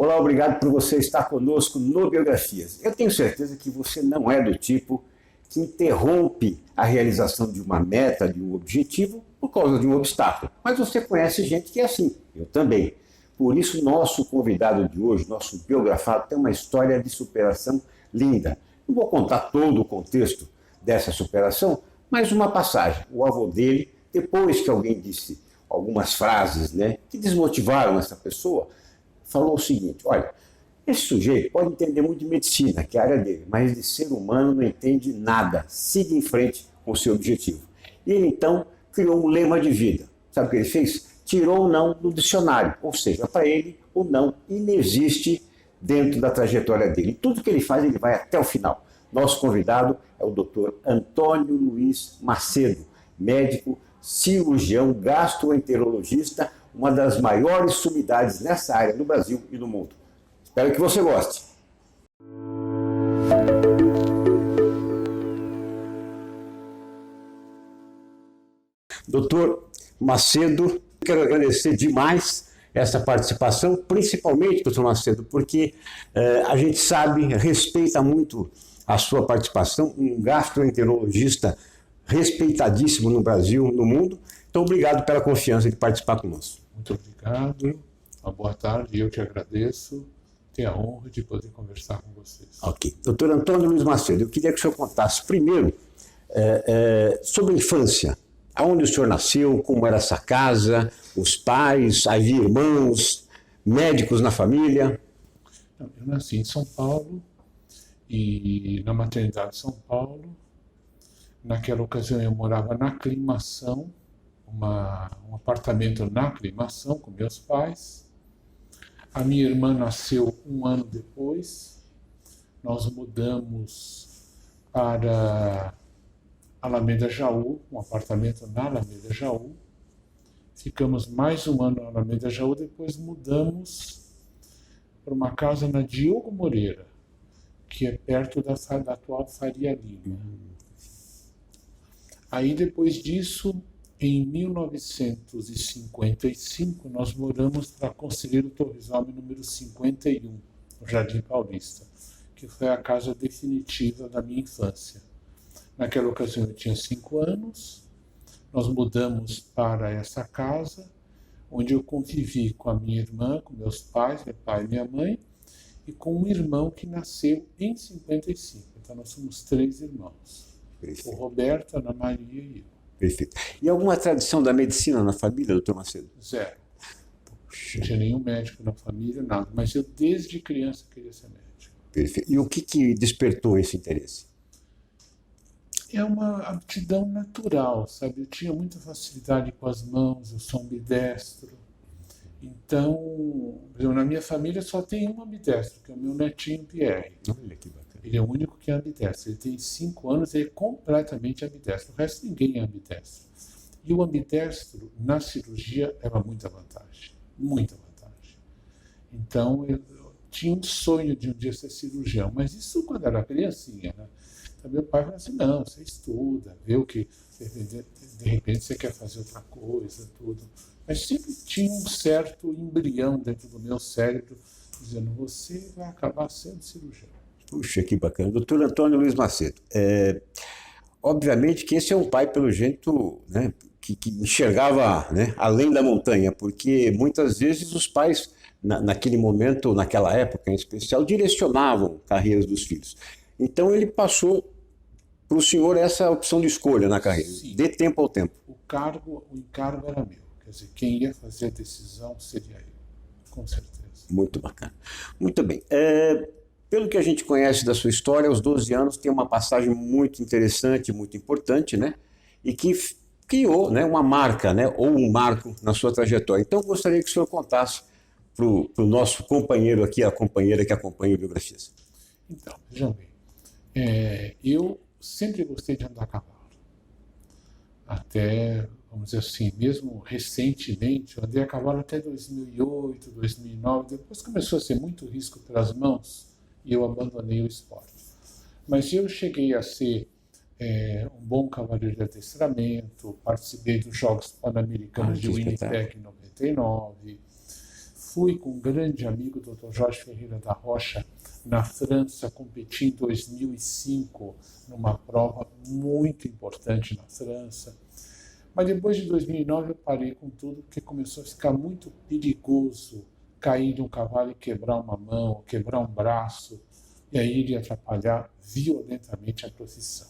Olá, obrigado por você estar conosco no Biografias. Eu tenho certeza que você não é do tipo que interrompe a realização de uma meta, de um objetivo, por causa de um obstáculo. Mas você conhece gente que é assim, eu também. Por isso, nosso convidado de hoje, nosso biografado, tem uma história de superação linda. Não vou contar todo o contexto dessa superação, mas uma passagem. O avô dele, depois que alguém disse algumas frases, né, que desmotivaram essa pessoa, falou o seguinte: olha, esse sujeito pode entender muito de medicina, que é a área dele, mas de ser humano não entende nada. Siga em frente com o seu objetivo. E ele então criou um lema de vida. Sabe o que ele fez? Tirou o não do dicionário, ou seja, para ele o não inexiste dentro da trajetória dele. Tudo que ele faz, ele vai até o final. Nosso convidado é o Dr. Antônio Luiz Macedo, médico, cirurgião, gastroenterologista, uma das maiores sumidades nessa área no Brasil e no mundo. Espero que você goste. Doutor Macedo, quero agradecer demais essa participação, principalmente, doutor Macedo, porque a gente sabe, respeita muito a sua participação, um gastroenterologista respeitadíssimo no Brasil, no mundo. Então, obrigado pela confiança de participar conosco. Muito obrigado, uma boa tarde, eu que agradeço, tenho a honra de poder conversar com vocês. Ok. Doutor Antônio Luiz Macedo, eu queria que o senhor contasse primeiro sobre a infância. Aonde o senhor nasceu, como era essa casa, os pais, havia irmãos, médicos na família? Eu nasci em São Paulo e na maternidade de São Paulo. Naquela ocasião eu morava na Aclimação, um apartamento na Aclimação com meus pais. A minha irmã nasceu um ano depois. Nós mudamos para Alameda Jaú, um apartamento na Alameda Jaú. Ficamos mais um ano na Alameda Jaú, depois mudamos para uma casa na Diogo Moreira, que é perto da atual Faria Lima. Aí depois disso, em 1955, nós mudamos para Conselheiro Torres Homem número 51, no Jardim Paulista, que foi a casa definitiva da minha infância. Naquela ocasião eu tinha 5 anos, nós mudamos para essa casa, onde eu convivi com a minha irmã, com meus pais, meu pai e minha mãe, e com um irmão que nasceu em 55. Então nós somos 3 irmãos. Perfeito. O Roberto, a Ana Maria e eu. Perfeito. E alguma tradição da medicina na família, doutor Macedo? Zero. Puxa. Não tinha nenhum médico na família, nada. Mas eu desde criança queria ser médico. Perfeito. E o que despertou esse interesse? É uma aptidão natural, sabe? Eu tinha muita facilidade com as mãos, eu sou ambidestro. Então, por exemplo, na minha família só tem um ambidestro, que é o meu netinho Pierre. Olha que bacana. Ele é o único que é ambidestro. Ele tem 5 anos e é completamente ambidestro. O resto ninguém é ambidestro. E o ambidestro, na cirurgia, leva muita vantagem. Muita vantagem. Então, eu tinha um sonho de um dia ser cirurgião, mas isso quando era criancinha, né? Então, meu pai falou assim: não, você estuda, vê o que. De repente você quer fazer outra coisa, tudo. Mas sempre tinha um certo embrião dentro do meu cérebro dizendo: você vai acabar sendo cirurgião. Puxa, que bacana. Doutor Antônio Luiz Macedo, obviamente que esse é um pai, pelo jeito, né, que enxergava, né, além da montanha, porque muitas vezes os pais, naquele momento, naquela época em especial, direcionavam carreiras dos filhos. Então ele passou para o senhor essa opção de escolha na carreira. Sim. Dê tempo ao tempo. O encargo era meu. Quer dizer, quem ia fazer a decisão seria eu, com certeza. Muito bacana. Muito bem. Pelo que a gente conhece da sua história, aos 12 anos tem uma passagem muito interessante, muito importante, né? E que criou, né, uma marca, né, ou um marco na sua trajetória. Então, gostaria que o senhor contasse para o nosso companheiro aqui, a companheira que acompanha o Biografias. Então, vejam bem, eu sempre gostei de andar a cavalo. Até, vamos dizer assim, mesmo recentemente, eu andei a cavalo até 2008, 2009, depois começou a ser muito risco pelas mãos, e eu abandonei o esporte. Mas eu cheguei a ser um bom cavaleiro de adestramento, participei dos Jogos Pan-Americanos de Winnipeg em 99, fui com um grande amigo, Dr. Jorge Ferreira da Rocha, na França, competi em 2005, numa prova muito importante na França. Mas depois de 2009 eu parei com tudo, porque começou a ficar muito perigoso cair de um cavalo e quebrar uma mão, ou quebrar um braço, e aí iria atrapalhar violentamente a profissão.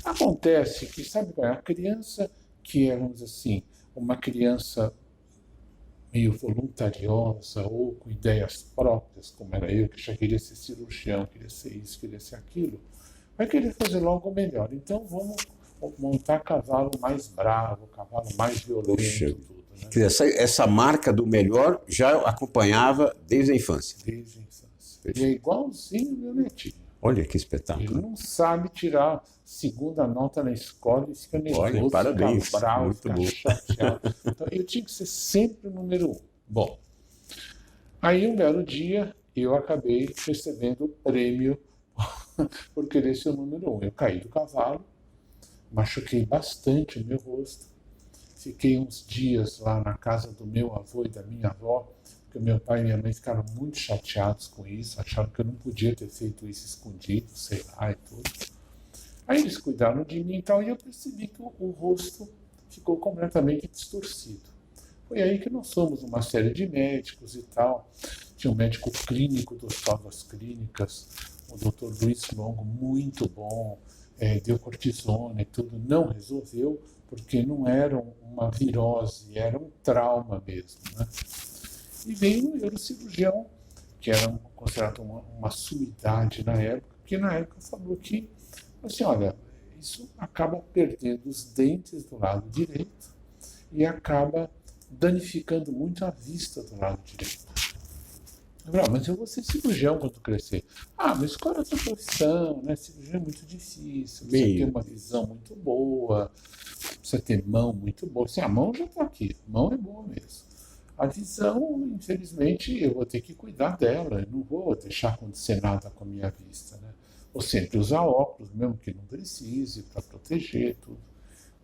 Acontece que, sabe, a criança que é, vamos dizer assim, uma criança meio voluntariosa ou com ideias próprias, como era eu, que já queria ser cirurgião, queria ser isso, queria ser aquilo, vai querer fazer logo o melhor. Então vamos montar cavalo mais bravo, cavalo mais violento, Puxa, tudo. Né? quer dizer, essa marca do melhor já acompanhava desde a infância. Desde a infância. E é igualzinho o meu netinho. Olha que Ele espetáculo. não sabe tirar segunda nota na escola e fica nervoso, Olha, parabéns. fica bravo, Muito fica bom. chateado. Então, eu tinha que ser sempre o número 1. Bom, aí um belo dia eu acabei recebendo o prêmio por querer ser o número 1. Eu caí do cavalo, machuquei bastante o meu rosto, fiquei uns dias lá na casa do meu avô e da minha avó, porque meu pai e minha mãe ficaram muito chateados com isso, acharam que eu não podia ter feito isso escondido, sei lá e tudo. Aí eles cuidaram de mim e tal, e eu percebi que o rosto ficou completamente distorcido. Foi aí que nós fomos uma série de médicos e tal. Tinha um médico clínico do Hospital das Clínicas, o Dr. Luiz Longo, muito bom, deu cortisona e tudo, não resolveu, porque não era uma virose, era um trauma mesmo, né? E veio um neurocirurgião, que era considerado uma sumidade na época, que na época falou que, assim, olha, isso acaba perdendo os dentes do lado direito e acaba danificando muito a vista do lado direito. Eu falei, mas eu vou ser cirurgião quando crescer. Mas qual é a tua profissão? Né? Cirurgia é muito difícil, você tem uma visão muito boa, precisa ter mão muito boa. Assim, a mão já está aqui, a mão é boa mesmo. A visão, infelizmente, eu vou ter que cuidar dela, eu não vou deixar acontecer nada com a minha vista, né? Vou sempre usar óculos, mesmo que não precise, para proteger tudo.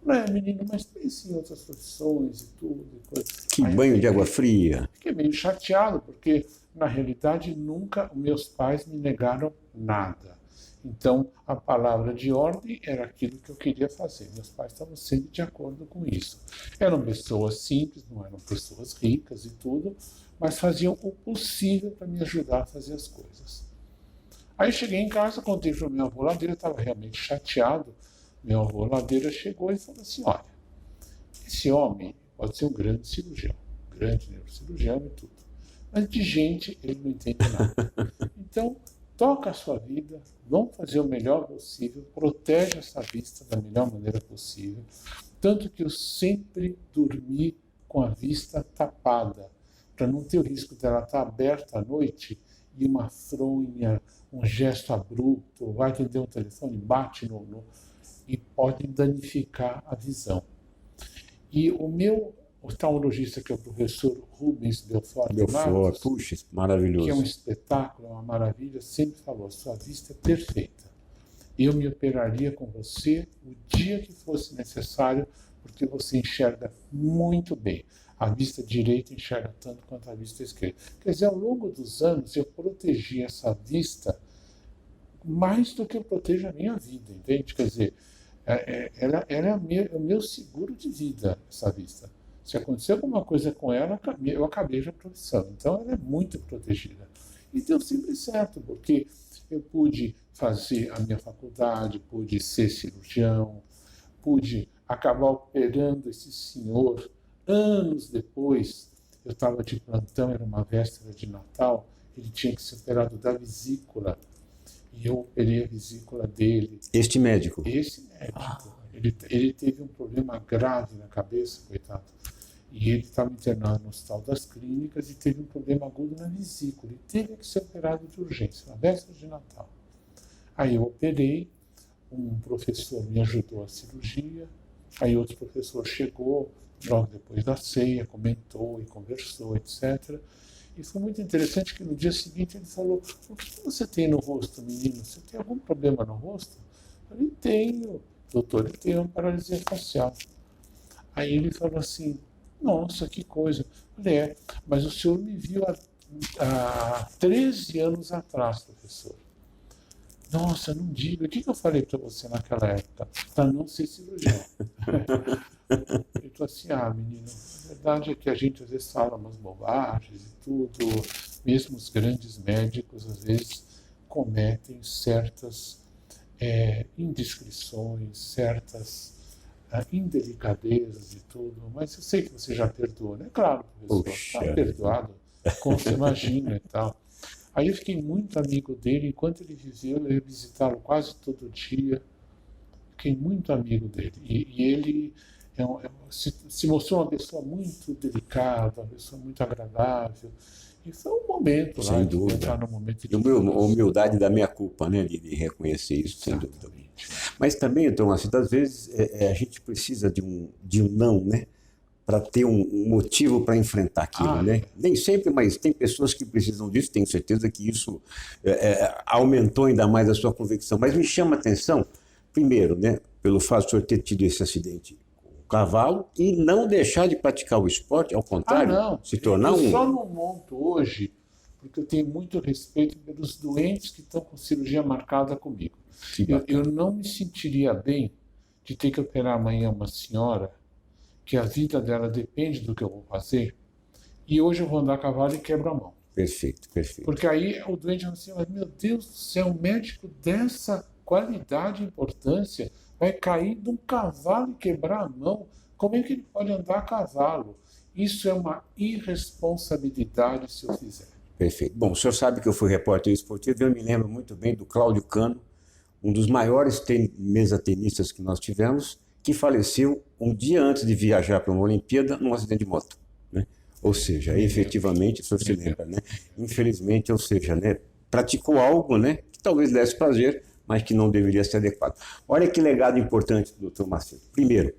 Não é, menino, mas pense em outras profissões e tudo. E coisa. Que Aí banho de água fria. Fiquei meio chateado, porque, na realidade, nunca meus pais me negaram nada. Então, a palavra de ordem era aquilo que eu queria fazer. Meus pais estavam sempre de acordo com isso. Eram pessoas simples, não eram pessoas ricas e tudo, mas faziam o possível para me ajudar a fazer as coisas. Aí cheguei em casa, contei para o meu avô Ladeira, estava realmente chateado. Meu avô Ladeira chegou e falou assim, olha, esse homem pode ser um grande cirurgião, grande neurocirurgião e tudo, mas de gente ele não entende nada. Então, toca a sua vida, vamos fazer o melhor possível, protege essa vista da melhor maneira possível, tanto que eu sempre dormi com a vista tapada, para não ter o risco dela estar aberta à noite e uma fronha, um gesto abrupto, vai atender um telefone, bate e pode danificar a visão. E o meu oftalmologista, que é o professor Rubens Belfort Matos, puxa, maravilhoso. que é um espetáculo, uma maravilha, sempre falou, sua vista é perfeita. Eu me operaria com você o dia que fosse necessário, porque você enxerga muito bem. A vista direita enxerga tanto quanto a vista esquerda. Quer dizer, ao longo dos anos, eu protegi essa vista mais do que eu protejo a minha vida, entende? Quer dizer, ela é o meu seguro de vida, essa vista. Se acontecer alguma coisa com ela, eu acabei a profissão. Então, ela é muito protegida. E deu sempre certo, porque eu pude fazer a minha faculdade, pude ser cirurgião, pude acabar operando esse senhor. Anos depois, eu estava de plantão, era uma véspera de Natal, ele tinha que ser operado da vesícula. E eu operei a vesícula dele. Este médico? Esse médico. Ele teve um problema grave na cabeça, coitado. E ele estava internado no Hospital das Clínicas e teve um problema agudo na vesícula. E teve que ser operado de urgência, na véspera de Natal. Aí eu operei, um professor me ajudou a cirurgia, aí outro professor chegou, logo depois da ceia, comentou e conversou, etc. E foi muito interessante que no dia seguinte ele falou, o que você tem no rosto, menino? Você tem algum problema no rosto? Eu falei, tenho, doutor, eu tenho uma paralisia facial. Aí ele falou assim, Nossa, que coisa. Falei, mas o senhor me viu há 13 anos atrás, professor. Nossa, não diga. O que eu falei para você naquela época? Para não ser cirurgião. Eu tô assim, menino, a verdade é que a gente às vezes fala umas bobagens e tudo. Mesmo os grandes médicos, às vezes, cometem certas indiscrições, certas indelicadezas e tudo. Mas eu sei que você já perdoou, né? Claro, professor, está perdoado, como você imagina e tal. Aí eu fiquei muito amigo dele. Enquanto ele viveu, eu ia visitá-lo quase todo dia. Fiquei muito amigo dele. E ele se mostrou uma pessoa muito delicada, uma pessoa muito agradável. E foi um momento lá, sem dúvida. Entrar no momento de a humildade da minha culpa, né, de reconhecer isso, sem dúvida. Mas também, então, assim, às vezes a gente precisa de um não, né? Para ter um motivo para enfrentar aquilo, né? Nem sempre, mas tem pessoas que precisam disso, tenho certeza que isso aumentou ainda mais a sua convicção. Mas me chama a atenção, primeiro, né, pelo fato de o senhor ter tido esse acidente com o cavalo e não deixar de praticar o esporte, ao contrário, se tornar eu só não monto hoje porque eu tenho muito respeito pelos doentes que estão com cirurgia marcada comigo. Eu não me sentiria bem de ter que operar amanhã uma senhora que a vida dela depende do que eu vou fazer, e hoje eu vou andar a cavalo e quebro a mão. Perfeito, perfeito. Porque aí o doente fala assim, mas meu Deus do céu, um médico dessa qualidade e importância vai cair de um cavalo e quebrar a mão? Como é que ele pode andar a cavalo? Isso é uma irresponsabilidade se eu fizer. Perfeito. Bom, o senhor sabe que eu fui repórter esportivo e eu me lembro muito bem do Cláudio Cano, um dos maiores mesatenistas que nós tivemos, que faleceu um dia antes de viajar para uma Olimpíada num acidente de moto, né? Ou seja, efetivamente, o senhor se lembra, né? Infelizmente, ou seja, né, praticou algo, né, que talvez desse prazer, mas que não deveria ser adequado. Olha que legado importante do Dr. Macedo. Primeiro,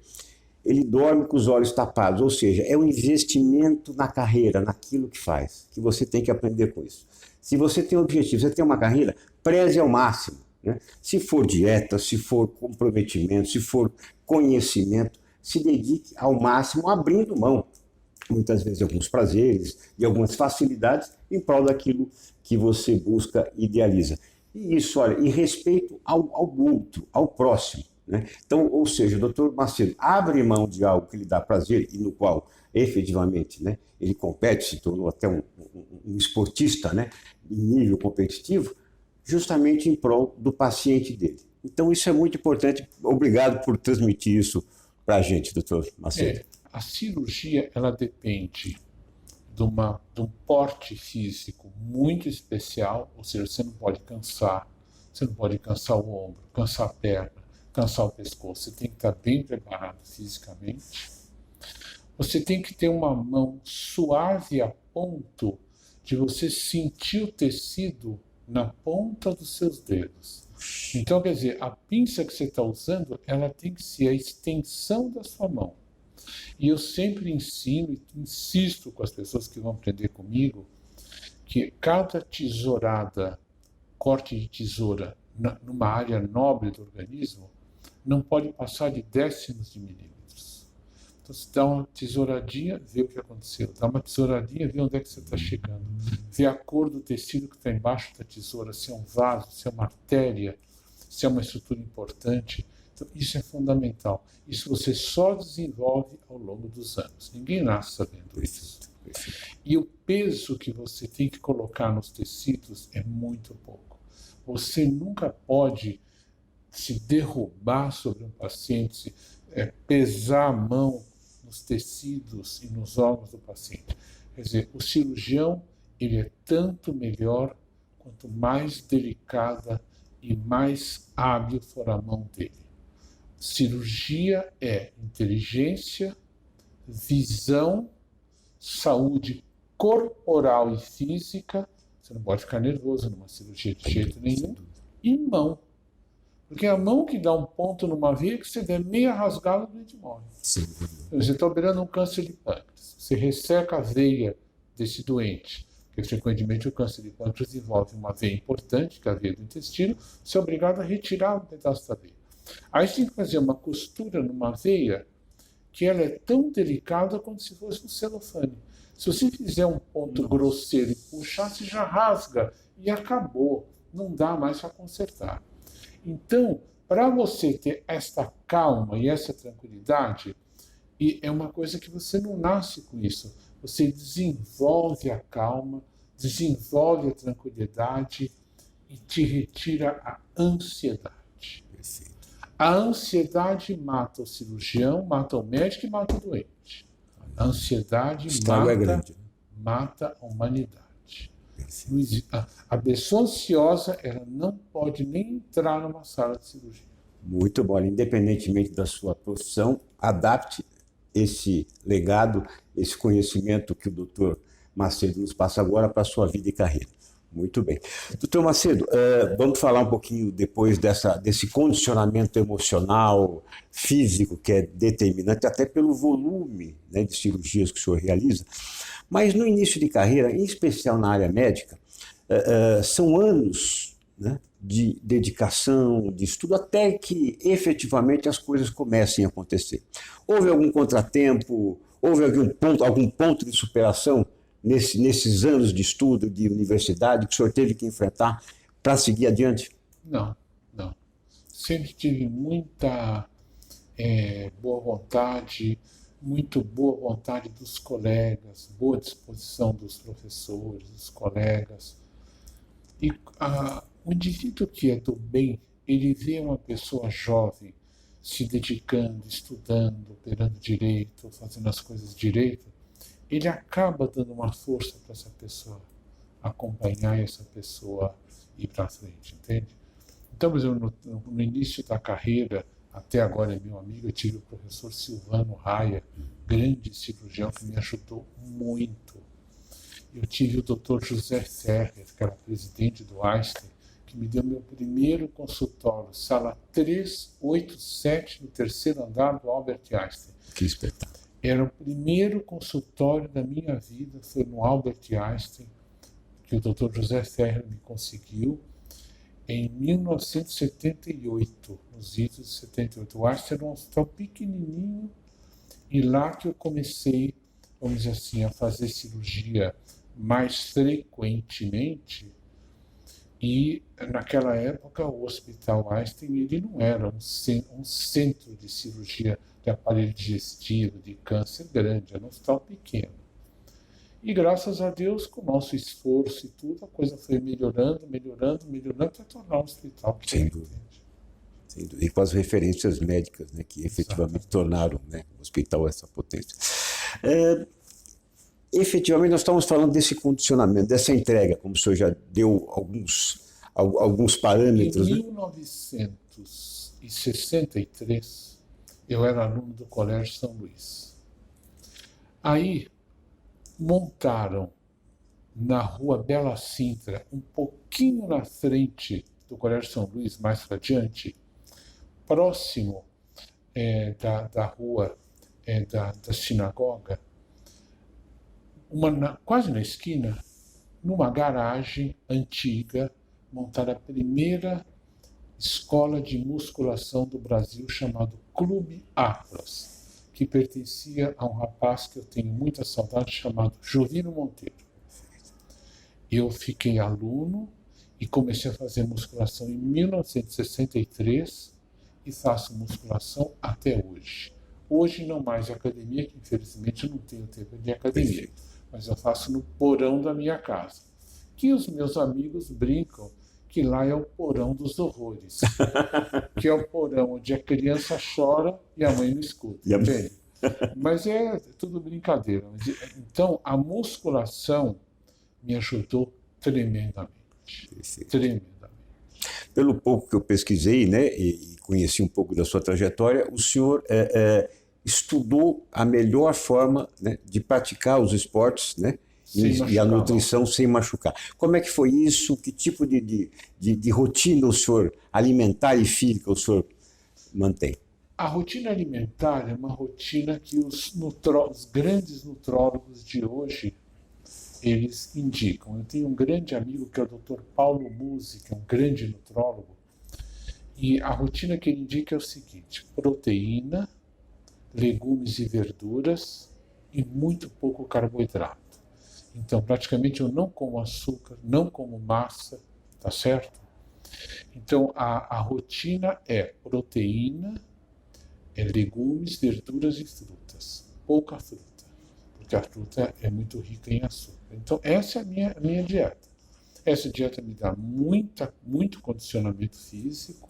ele dorme com os olhos tapados, ou seja, é um investimento na carreira, naquilo que faz, que você tem que aprender com isso. Se você tem um objetivo, você tem uma carreira, preze ao máximo. Né? Se for dieta, se for comprometimento, se for conhecimento, se dedique ao máximo, abrindo mão, muitas vezes, de alguns prazeres e algumas facilidades em prol daquilo que você busca e idealiza. E isso, olha, em respeito ao outro, ao próximo. Né? Então, ou seja, o doutor Macedo abre mão de algo que lhe dá prazer e no qual, efetivamente, né, ele compete, se tornou até um esportista, né, em nível competitivo, justamente em prol do paciente dele. Então, isso é muito importante. Obrigado por transmitir isso para a gente, doutor Macedo. A cirurgia, ela depende de um porte físico muito especial, ou seja, você não pode cansar o ombro, cansar a perna, cansar o pescoço, você tem que estar bem preparado fisicamente. Você tem que ter uma mão suave a ponto de você sentir o tecido na ponta dos seus dedos. Então, quer dizer, a pinça que você está usando, ela tem que ser a extensão da sua mão. E eu sempre ensino e insisto com as pessoas que vão aprender comigo que cada tesourada, corte de tesoura numa área nobre do organismo, não pode passar de décimos de milímetros. Então, você dá uma tesouradinha, vê o que aconteceu. Dá uma tesouradinha, vê onde é que você está chegando. Vê a cor do tecido que está embaixo da tesoura, se é um vaso, se é uma artéria, se é uma estrutura importante. Então, isso é fundamental. Isso você só desenvolve ao longo dos anos. Ninguém nasce sabendo isso. E o peso que você tem que colocar nos tecidos é muito pouco. Você nunca pode se derrubar sobre um paciente, pesar a mão nos tecidos e nos órgãos do paciente. Quer dizer, o cirurgião, ele é tanto melhor quanto mais delicada e mais hábil for a mão dele. Cirurgia é inteligência, visão, saúde corporal e física. Você não pode ficar nervoso numa cirurgia de jeito nenhum. E mão. Porque a mão que dá um ponto numa veia, que você der meia rasgada, o doente morre. Você está operando um câncer de pâncreas. Você resseca a veia desse doente, porque frequentemente o câncer de pâncreas envolve uma veia importante, que é a veia do intestino. Você é obrigado a retirar um pedaço da veia. Aí você tem que fazer uma costura numa veia que ela é tão delicada quanto se fosse um celofane. Se você fizer um ponto grosseiro e puxar, você já rasga e acabou. Não dá mais para consertar. Então, para você ter esta calma e essa tranquilidade, e é uma coisa que você não nasce com isso. Você desenvolve a calma, desenvolve a tranquilidade e te retira a ansiedade. Perfeito. A ansiedade mata o cirurgião, mata o médico e mata o doente. A ansiedade mata a humanidade. A pessoa ansiosa, ela não pode nem entrar numa sala de cirurgia. Muito bom. Independentemente da sua profissão, adapte esse legado, esse conhecimento que o doutor Macedo nos passa agora para a sua vida e carreira. Muito bem. Doutor Macedo, vamos falar um pouquinho depois desse condicionamento emocional, físico, que é determinante, até pelo volume, né, de cirurgias que o senhor realiza. Mas no início de carreira, em especial na área médica, são anos, né, de dedicação, de estudo, até que efetivamente as coisas comecem a acontecer. Houve algum contratempo, houve algum ponto de superação nesses anos de estudo, de universidade, que o senhor teve que enfrentar para seguir adiante? Não. Sempre tive muita boa vontade, muito boa vontade dos colegas, boa disposição dos professores, dos colegas. E o indivíduo que é do bem, ele vê uma pessoa jovem se dedicando, estudando, operando direito, fazendo as coisas direito, ele acaba dando uma força para essa pessoa acompanhar essa pessoa ir para frente, entende? Então, por exemplo, no início da carreira, até agora é meu amigo, eu tive o professor Silvano Raia, grande cirurgião que me ajudou muito. Eu tive o Dr. José Ferrer, que era presidente do Einstein, que me deu meu primeiro consultório, sala 387, no terceiro andar do Albert Einstein. Que espetáculo. Era o primeiro consultório da minha vida, foi no Albert Einstein, que o Dr. José Ferrer me conseguiu, em 1978, nos idos de 78. O Einstein era um hospital pequenininho, e lá que eu comecei, vamos dizer assim, a fazer cirurgia mais frequentemente. E naquela época o Hospital Einstein ele não era um centro de cirurgia de aparelho digestivo, de câncer grande, era um hospital pequeno. E graças a Deus, com o nosso esforço e tudo, a coisa foi melhorando, até tornar um hospital. Sem dúvida. E com as referências médicas, né, que efetivamente tornaram, né, o hospital essa potência. Efetivamente, nós estamos falando desse condicionamento, dessa entrega, como o senhor já deu alguns parâmetros. Em 1963, eu era aluno do Colégio São Luís. Aí, montaram na rua Bela Sintra, um pouquinho na frente do Colégio São Luís, mais para adiante, próximo da rua da sinagoga, quase na esquina, numa garagem antiga, montaram a primeira escola de musculação do Brasil, chamado Clube Atlas, que pertencia a um rapaz que eu tenho muita saudade, chamado Jovino Monteiro. Eu fiquei aluno e comecei a fazer musculação em 1963 e faço musculação até hoje. Hoje não mais academia, que infelizmente eu não tenho tempo de academia, mas eu faço no porão da minha casa, que os meus amigos brincam que lá é o porão dos horrores, que é o porão onde a criança chora e a mãe não escuta, entende? Mas é tudo brincadeira. Então, a musculação me ajudou tremendamente. Pelo pouco que eu pesquisei, né, e conheci um pouco da sua trajetória, o senhor estudou a melhor forma, né, de praticar os esportes, né, e a nutrição sem machucar. Como é que foi isso? Que tipo de rotina o senhor alimentar e física o senhor mantém? A rotina alimentar é uma rotina que os grandes nutrólogos de hoje eles indicam. Eu tenho um grande amigo que é o Dr. Paulo Musi, que é um grande nutrólogo, e a rotina que ele indica é o seguinte: proteína, legumes e verduras e muito pouco carboidrato. Então, praticamente eu não como açúcar, não como massa, tá certo? Então, a rotina é proteína, legumes, verduras e frutas. Pouca fruta, porque a fruta é muito rica em açúcar. Então, essa é a minha dieta. Essa dieta me dá muito condicionamento físico,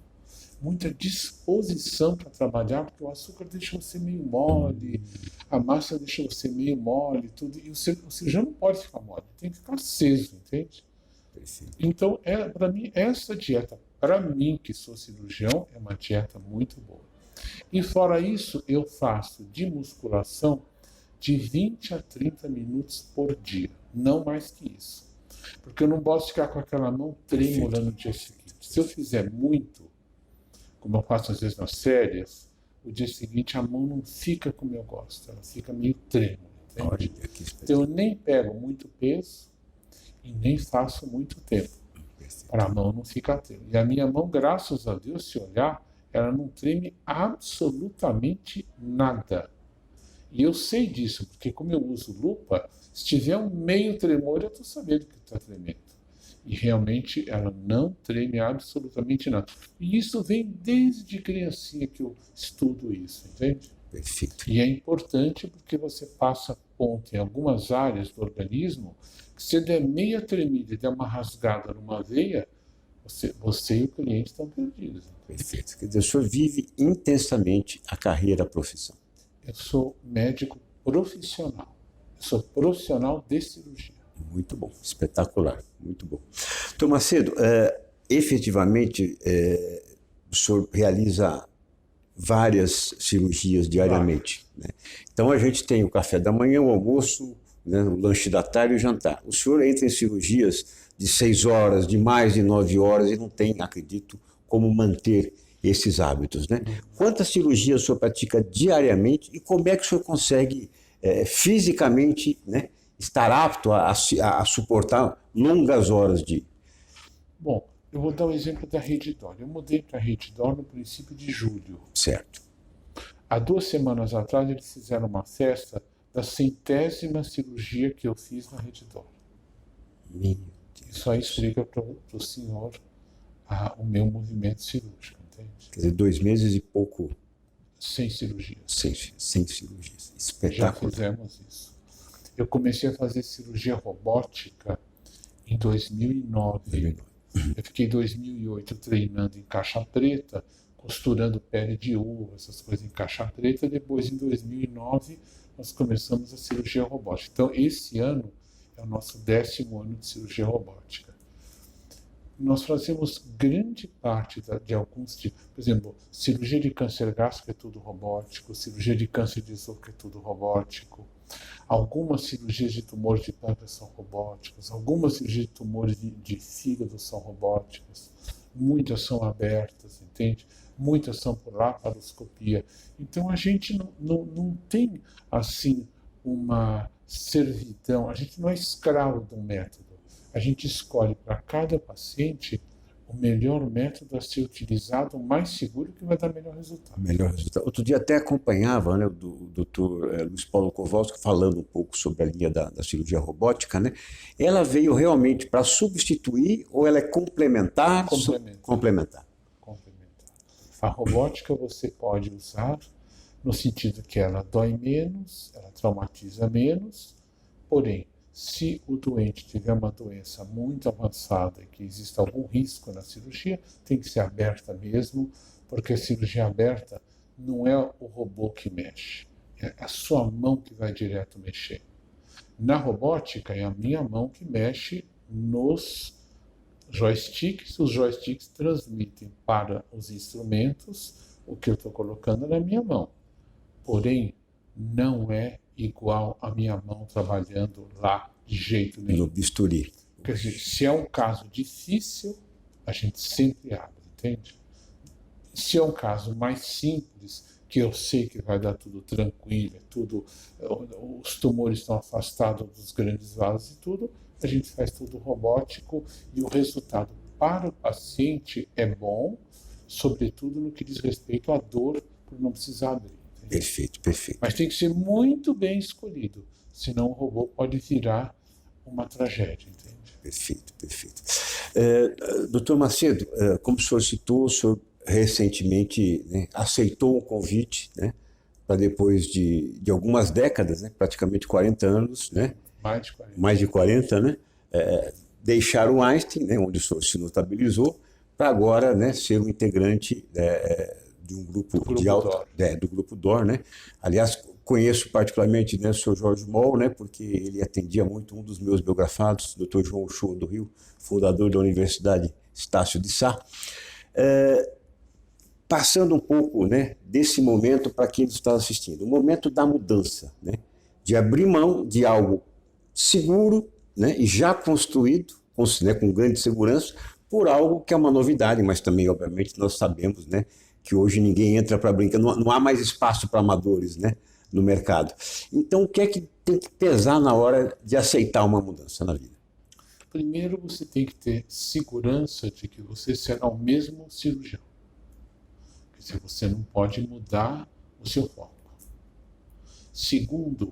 muita disposição para trabalhar, porque o açúcar deixa você meio mole, a massa deixa você meio mole, tudo. E o cirurgião não pode ficar mole, tem que ficar aceso, entende? Então, para mim, essa dieta, para mim, que sou cirurgião, é uma dieta muito boa. E fora isso, eu faço de musculação de 20 a 30 minutos por dia, não mais que isso. Porque eu não posso ficar com aquela mão trêmula no dia seguinte. Se eu fizer muito, como eu faço às vezes nas férias, o dia seguinte a mão não fica como eu gosto, ela fica meio trêmula. Entende? Então eu nem pego muito peso e nem faço muito tempo, para a mão não ficar trêmula. E a minha mão, graças a Deus, se olhar, ela não treme absolutamente nada. E eu sei disso, porque como eu uso lupa, se tiver um meio tremor, eu estou sabendo que está tremendo. E realmente ela não treme absolutamente nada. E isso vem desde criancinha que eu estudo isso, entende? Perfeito. E é importante porque você passa ponto em algumas áreas do organismo que se der meia tremida e der uma rasgada numa veia, você e o cliente estão perdidos. Perfeito. Quer dizer, o senhor vive intensamente a carreira, a profissão. Eu sou médico profissional. Eu sou profissional de cirurgia. Muito bom, espetacular, muito bom. Dr. Macedo, efetivamente, o senhor realiza várias cirurgias diariamente, né? Então a gente tem o café da manhã, o almoço, né, o lanche da tarde e o jantar. O senhor entra em cirurgias de 6 horas, de mais de 9 horas e não tem, acredito, como manter esses hábitos, né? Quantas cirurgias o senhor pratica diariamente e como é que o senhor consegue fisicamente, né, estar apto a suportar longas horas de... Bom, eu vou dar o exemplo da Redditor. Eu mudei para a Redditor no princípio de julho. Certo. Há 2 semanas atrás eles fizeram uma festa da 100ª cirurgia que eu fiz na Redditor. Isso aí explica para o senhor o meu movimento cirúrgico, entende? Quer dizer, 2 meses e pouco... Sem cirurgias. Sem cirurgias. Espetacular. Já fizemos isso. Eu comecei a fazer cirurgia robótica em 2009. Eu fiquei em 2008 treinando em caixa preta, costurando pele de uva, essas coisas em caixa preta. Depois, em 2009, nós começamos a cirurgia robótica. Então, esse ano é o nosso 10º ano de cirurgia robótica. Nós fazemos grande parte de alguns tipos. Por exemplo, cirurgia de câncer gástrico é tudo robótico, cirurgia de câncer de esôfago é tudo robótico. Algumas cirurgias de tumores de pâncreas são robóticas, algumas cirurgias de tumores de fígado são robóticas, muitas são abertas, entende? Muitas são por laparoscopia. Então a gente não tem assim uma servidão, a gente não é escravo de um método. A gente escolhe para cada paciente o melhor método a ser utilizado, o mais seguro, que vai dar melhor resultado. Melhor resultado. Outro dia até acompanhava, né, o Dr. Luiz Paulo Kowalski falando um pouco sobre a linha da cirurgia robótica, né? Ela veio realmente para substituir ou ela é complementar? Complementar. A robótica você pode usar no sentido que ela dói menos, ela traumatiza menos, porém, se o doente tiver uma doença muito avançada e que exista algum risco na cirurgia, tem que ser aberta mesmo, porque a cirurgia aberta não é o robô que mexe, é a sua mão que vai direto mexer. Na robótica, é a minha mão que mexe nos joysticks, os joysticks transmitem para os instrumentos o que eu estou colocando na minha mão. Porém, não é igual a minha mão trabalhando lá de jeito nenhum. No bisturi. Quer dizer, se é um caso difícil, a gente sempre abre, entende? Se é um caso mais simples, que eu sei que vai dar tudo tranquilo, os tumores estão afastados dos grandes vasos e tudo, a gente faz tudo robótico e o resultado para o paciente é bom, sobretudo no que diz respeito à dor por não precisar abrir. Perfeito, perfeito. Mas tem que ser muito bem escolhido, senão o robô pode virar uma tragédia, entende? Perfeito, perfeito. Doutor Macedo, como o senhor citou, o senhor recentemente, né, aceitou um convite, né, para depois de algumas décadas, né, praticamente 40 anos, né, mais de 40, né, deixar o Einstein, né, onde o senhor se notabilizou, para agora, né, ser um integrante de um grupo, do grupo DOR, né? Aliás, conheço particularmente, né, o senhor Jorge Moll, né, porque ele atendia muito um dos meus biografados, Dr. João Uchoa do Rio, fundador da Universidade Estácio de Sá. Passando um pouco, né, desse momento para quem está assistindo, o momento da mudança, né, de abrir mão de algo seguro, né, e já construído, com grande segurança, por algo que é uma novidade, mas também, obviamente, nós sabemos, né, que hoje ninguém entra para brincar, não há mais espaço para amadores, né, no mercado. Então, o que é que tem que pesar na hora de aceitar uma mudança na vida? Primeiro, você tem que ter segurança de que você será o mesmo cirurgião. Quer dizer, você não pode mudar o seu foco. Segundo,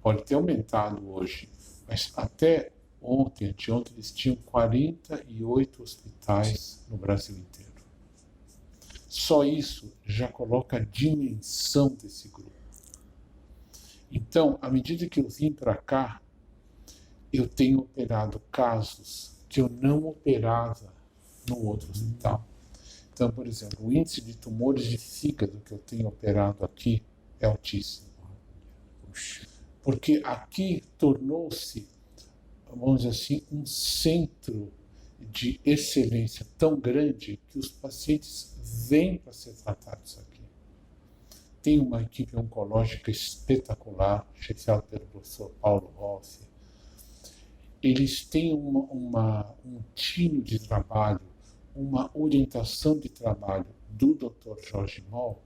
pode ter aumentado hoje, mas até ontem, anteontem, eles tinham 48 hospitais no Brasil inteiro. Só isso já coloca a dimensão desse grupo. Então, à medida que eu vim para cá, eu tenho operado casos que eu não operava no outro hospital. Então, por exemplo, o índice de tumores de fígado que eu tenho operado aqui é altíssimo. Porque aqui tornou-se, vamos dizer assim, um centro de excelência tão grande que os pacientes vêm para ser tratados aqui. Tem uma equipe oncológica espetacular, chefiada pelo professor Paulo Rossi. Eles têm um time de trabalho, uma orientação de trabalho do Dr. Jorge Moll,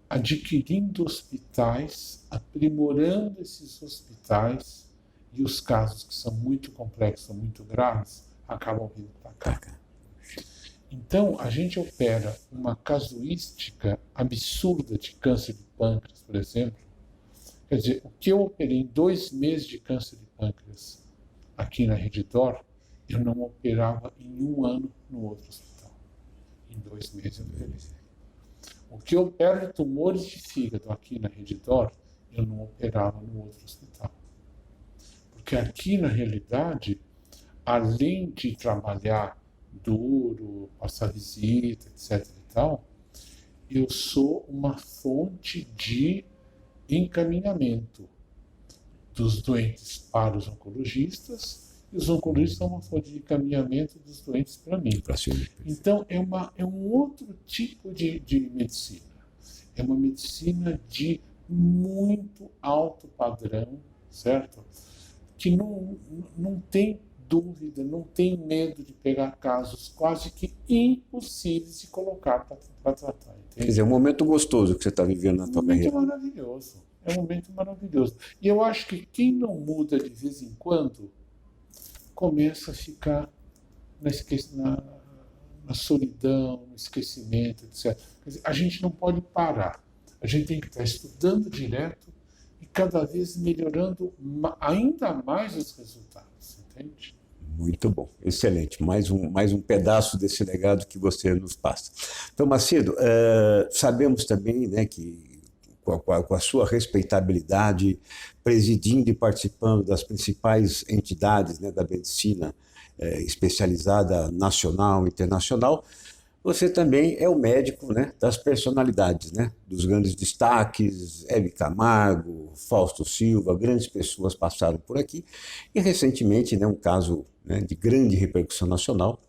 adquirindo hospitais, aprimorando esses hospitais, e os casos que são muito complexos, muito graves, acabam vindo para cá. Então, a gente opera uma casuística absurda de câncer de pâncreas, por exemplo. Quer dizer, o que eu operei em 2 meses de câncer de pâncreas aqui na Rede DOR, eu não operava em 1 ano no outro hospital. Em 2 meses eu operei. O que eu opero de tumores de fígado aqui na Rede DOR, eu não operava no outro hospital. Porque aqui, na realidade, além de trabalhar duro, passar visita, etc. e tal, eu sou uma fonte de encaminhamento dos doentes para os oncologistas, e os oncologistas são uma fonte de encaminhamento dos doentes para mim. Então, é um outro tipo de medicina. É uma medicina de muito alto padrão, certo? Que não tem dúvida, não tem medo de pegar casos quase que impossíveis de colocar para tratar. Entende? Quer dizer, é um momento gostoso que você está vivendo na tua carreira. É um momento maravilhoso. E eu acho que quem não muda de vez em quando começa a ficar na solidão, no esquecimento, etc. Quer dizer, a gente não pode parar. A gente tem que estar estudando direto e cada vez melhorando ainda mais os resultados, entende? Muito bom, excelente. Mais um pedaço desse legado que você nos passa. Então, Macedo, sabemos também, né, que com a sua respeitabilidade, presidindo e participando das principais entidades, né, da medicina especializada nacional e internacional, você também é o médico, né, das personalidades, né, dos grandes destaques, Hebe Camargo, Fausto Silva, grandes pessoas passaram por aqui. E recentemente, né, um caso, né, de grande repercussão nacional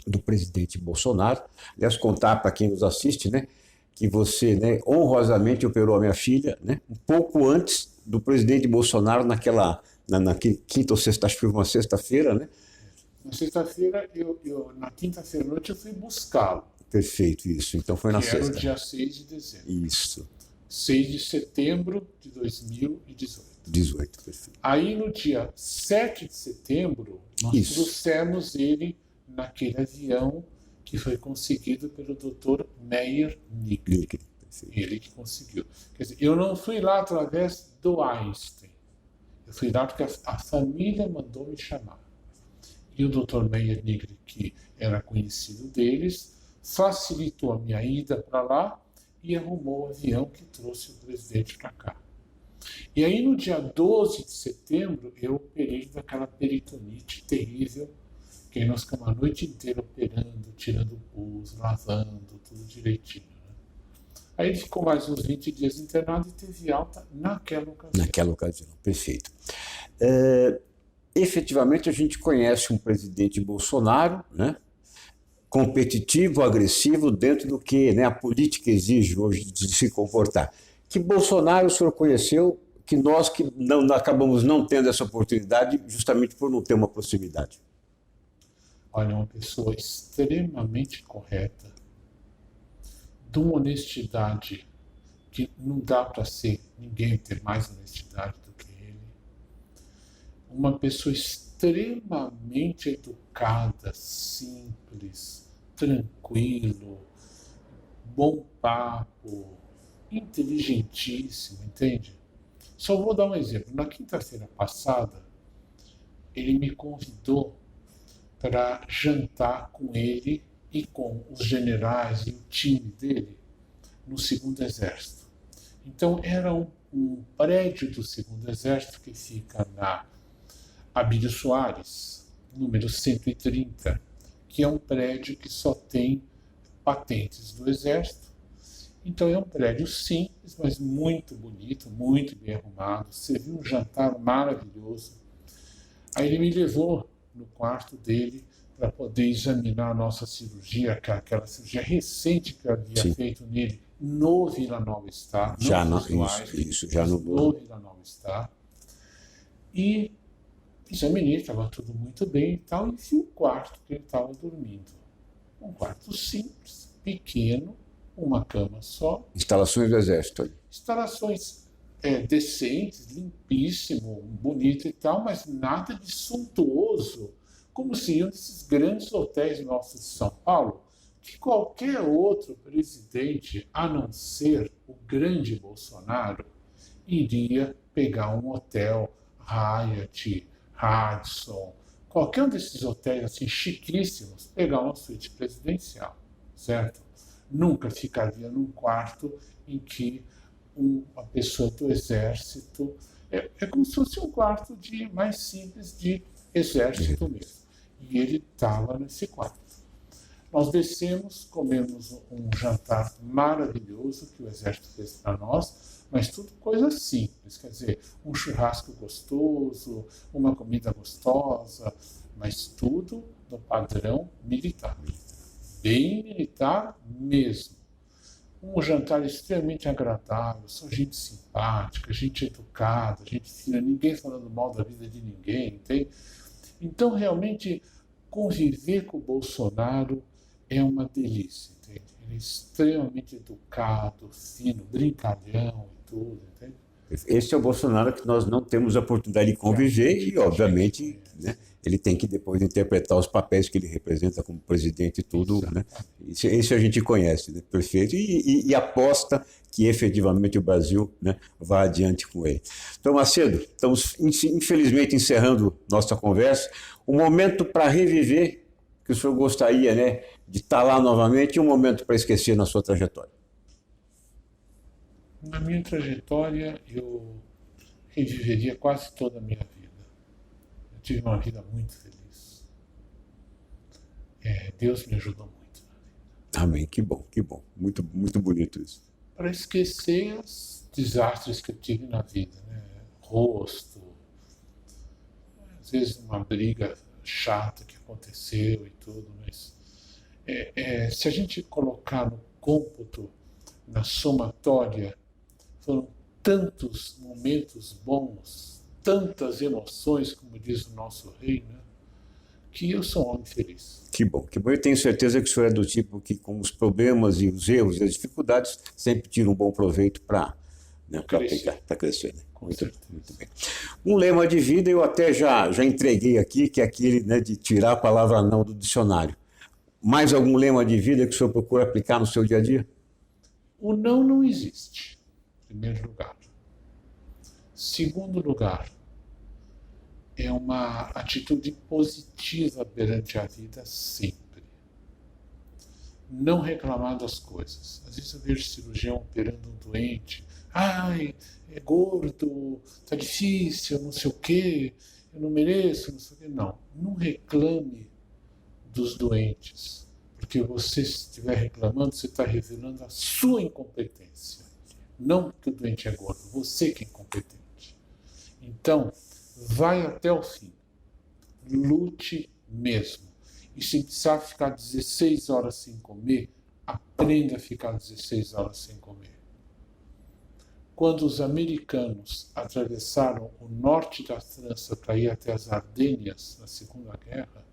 do presidente Bolsonaro. Aliás, contar para quem nos assiste, né, que você, né, honrosamente operou a minha filha, né, um pouco antes do presidente Bolsonaro, na quinta ou sexta-feira, uma sexta-feira, né? Na sexta-feira, na quinta-feira à noite, eu fui buscá-lo. Perfeito, isso. Então foi na sexta. Era o dia 6 de dezembro. Isso. 6 de setembro de 2018. 18, perfeito. Aí, no dia 7 de setembro, nós trouxemos ele naquele avião que que foi conseguido pelo Dr. Meyer Nigri. Ele que conseguiu. Quer dizer, eu não fui lá através do Einstein. Eu fui lá porque a família mandou me chamar. E o Dr. Meyer Nigri, que era conhecido deles, facilitou a minha ida para lá e arrumou o avião que trouxe o presidente para cá. E aí, no dia 12 de setembro, eu operei daquela peritonite terrível, que aí nós ficamos a noite inteira operando, tirando pus, lavando, tudo direitinho. Né? Aí ele ficou mais uns 20 dias internado e teve alta naquela ocasião. Naquela ocasião, perfeito. Efetivamente, a gente conhece um presidente Bolsonaro, né? Competitivo, agressivo, dentro do que, né, a política exige hoje de se comportar. Que Bolsonaro o senhor conheceu, que nós que não acabamos não tendo essa oportunidade justamente por não ter uma proximidade? Olha, uma pessoa extremamente correta, de uma honestidade que não dá para ninguém ter mais honestidade do que ele. Uma pessoa extremamente educada, simples, tranquilo, bom papo, inteligentíssimo, entende? Só vou dar um exemplo. Na quinta-feira passada, ele me convidou para jantar com ele e com os generais e o time dele no 2º Exército. Então, era um prédio do 2º Exército que fica na Abílio Soares, número 130, que é um prédio que só tem patentes do Exército. Então é um prédio simples, mas muito bonito, muito bem arrumado. Serviu um jantar maravilhoso. Aí ele me levou no quarto dele para poder examinar a nossa cirurgia, aquela cirurgia recente que eu havia feito nele no Vila Nova Star. Já no Vila Nova Star. E examinei, estava tudo muito bem e tal, e vi o quarto que ele estava dormindo. Um quarto simples, pequeno, uma cama só. Instalações do Exército. Instalações decentes, limpíssimo, bonito e tal, mas nada de suntuoso, como seriam esses grandes hotéis nossos de São Paulo, que qualquer outro presidente, a não ser o grande Bolsonaro, iria pegar um hotel Hyatt, Radisson, qualquer um desses hotéis assim chiquíssimos, pegar uma suíte presidencial, certo? Nunca ficaria num quarto em que uma pessoa do Exército... É como se fosse um quarto mais simples de Exército mesmo. E ele estava nesse quarto. Nós descemos, comemos um jantar maravilhoso que o Exército fez para nós, mas tudo coisa simples, quer dizer, um churrasco gostoso, uma comida gostosa, mas tudo no padrão militar. Bem militar mesmo. Um jantar extremamente agradável, só gente simpática, gente educada, gente fina, ninguém falando mal da vida de ninguém, entende? Então, realmente, conviver com o Bolsonaro é uma delícia, entende? Ele é extremamente educado, fino, brincalhão e tudo, entende? Esse é o Bolsonaro que nós não temos a oportunidade de conviver e, obviamente, né, ele tem que depois interpretar os papéis que ele representa como presidente e tudo. Né? Esse a gente conhece, né? Perfeito, e aposta que efetivamente o Brasil, né, vá adiante com ele. Então, Macedo, estamos infelizmente encerrando nossa conversa. Um momento para reviver que o senhor gostaria, né, de estar lá novamente e um momento para esquecer na sua trajetória. Na minha trajetória, eu reviveria quase toda a minha vida. Eu tive uma vida muito feliz. Deus me ajudou muito na vida. Amém, que bom, que bom. Muito, muito bonito isso. Para esquecer os desastres que eu tive na vida, né? Rosto, às vezes uma briga chata que aconteceu e tudo, mas se a gente colocar no cômputo, na somatória, foram tantos momentos bons, tantas emoções, como diz o nosso rei, né, que eu sou um homem feliz. Que bom, que bom. Eu tenho certeza que o senhor é do tipo que, com os problemas e os erros e as dificuldades, sempre tira um bom proveito para crescer. Né? Muito bem. Um lema de vida eu até já entreguei aqui, que é aquele, né, de tirar a palavra não do dicionário. Mais algum lema de vida que o senhor procura aplicar no seu dia a dia? O não existe, em primeiro lugar. Segundo lugar, é uma atitude positiva perante a vida sempre. Não reclamar das coisas. Às vezes eu vejo cirurgião operando um doente. Ai, é gordo, tá difícil, não sei o quê, eu não mereço, não sei o quê. Não reclame dos doentes. Porque você, se estiver reclamando, você está revelando a sua incompetência. Não que o doente é gordo, você que é incompetente. Então, vai até o fim. Lute mesmo. E se precisar ficar 16 horas sem comer, aprenda a ficar 16 horas sem comer. Quando os americanos atravessaram o norte da França para ir até as Ardênias, na Segunda Guerra,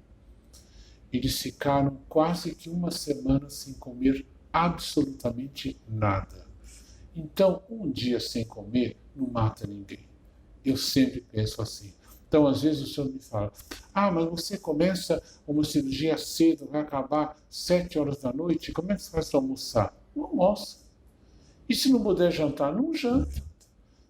eles ficaram quase que uma semana sem comer absolutamente nada. Então, um dia sem comer não mata ninguém. Eu sempre penso assim. Então, às vezes o senhor me fala, mas você começa uma cirurgia cedo, vai acabar 7 horas da noite, como é que você vai almoçar? Não almoça. E se não puder jantar? Não janta.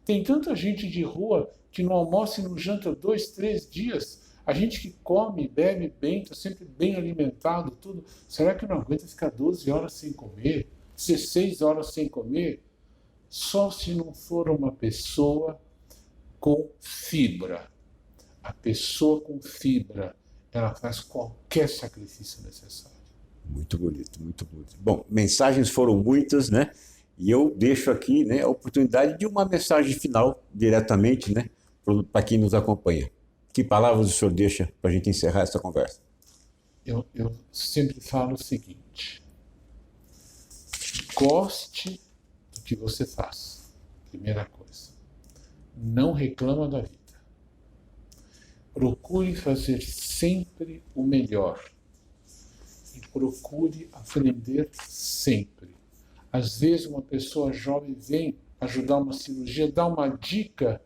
Tem tanta gente de rua que não almoça e não janta 2, 3 dias. A gente que come, bebe bem, está sempre bem alimentado, tudo. Será que não aguenta ficar 12 horas sem comer? 16 horas sem comer? Só se não for uma pessoa com fibra. A pessoa com fibra, ela faz qualquer sacrifício necessário. Muito bonito, muito bonito. Bom, mensagens foram muitas, né? E eu deixo aqui, né, a oportunidade de uma mensagem final, diretamente, né, para quem nos acompanha. Que palavras o senhor deixa para a gente encerrar essa conversa? Eu sempre falo o seguinte: goste do que você faz, primeira coisa. Não reclama da vida. Procure fazer sempre o melhor. E procure aprender sempre. Às vezes uma pessoa jovem vem ajudar uma cirurgia, dá uma dica,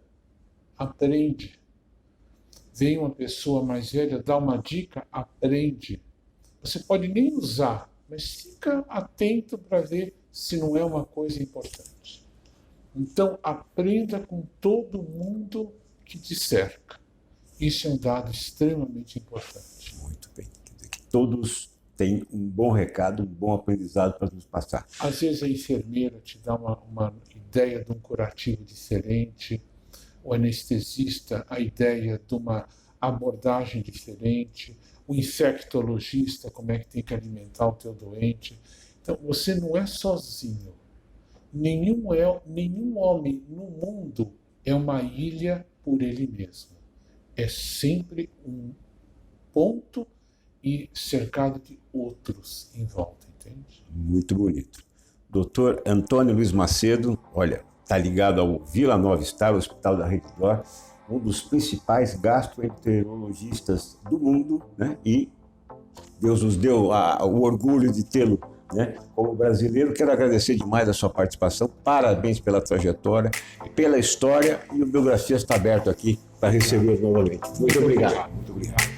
aprende. Vem uma pessoa mais velha, dá uma dica, aprende. Você pode nem usar, mas fica atento para ver se não é uma coisa importante. Então, aprenda com todo mundo que te cerca. Isso é um dado extremamente importante. Muito bem. Quer dizer que todos têm um bom recado, um bom aprendizado para nos passar. Às vezes a enfermeira te dá uma ideia de um curativo diferente, o anestesista a ideia de uma abordagem diferente, o infectologista como é que tem que alimentar o teu doente. Então, você não é sozinho. Nenhum homem no mundo é uma ilha por ele mesmo. É sempre um ponto e cercado de outros em volta, entende? Muito bonito. Dr. Antônio Luiz Macedo, olha, está ligado ao Vila Nova Star, o Hospital da Rede D'Or, um dos principais gastroenterologistas do mundo, né? E Deus nos deu o orgulho de tê-lo, né, como brasileiro. Quero agradecer demais a sua participação, parabéns pela trajetória, pela história, e o Biografias está aberto aqui para receber novamente. Muito obrigado. Muito obrigado.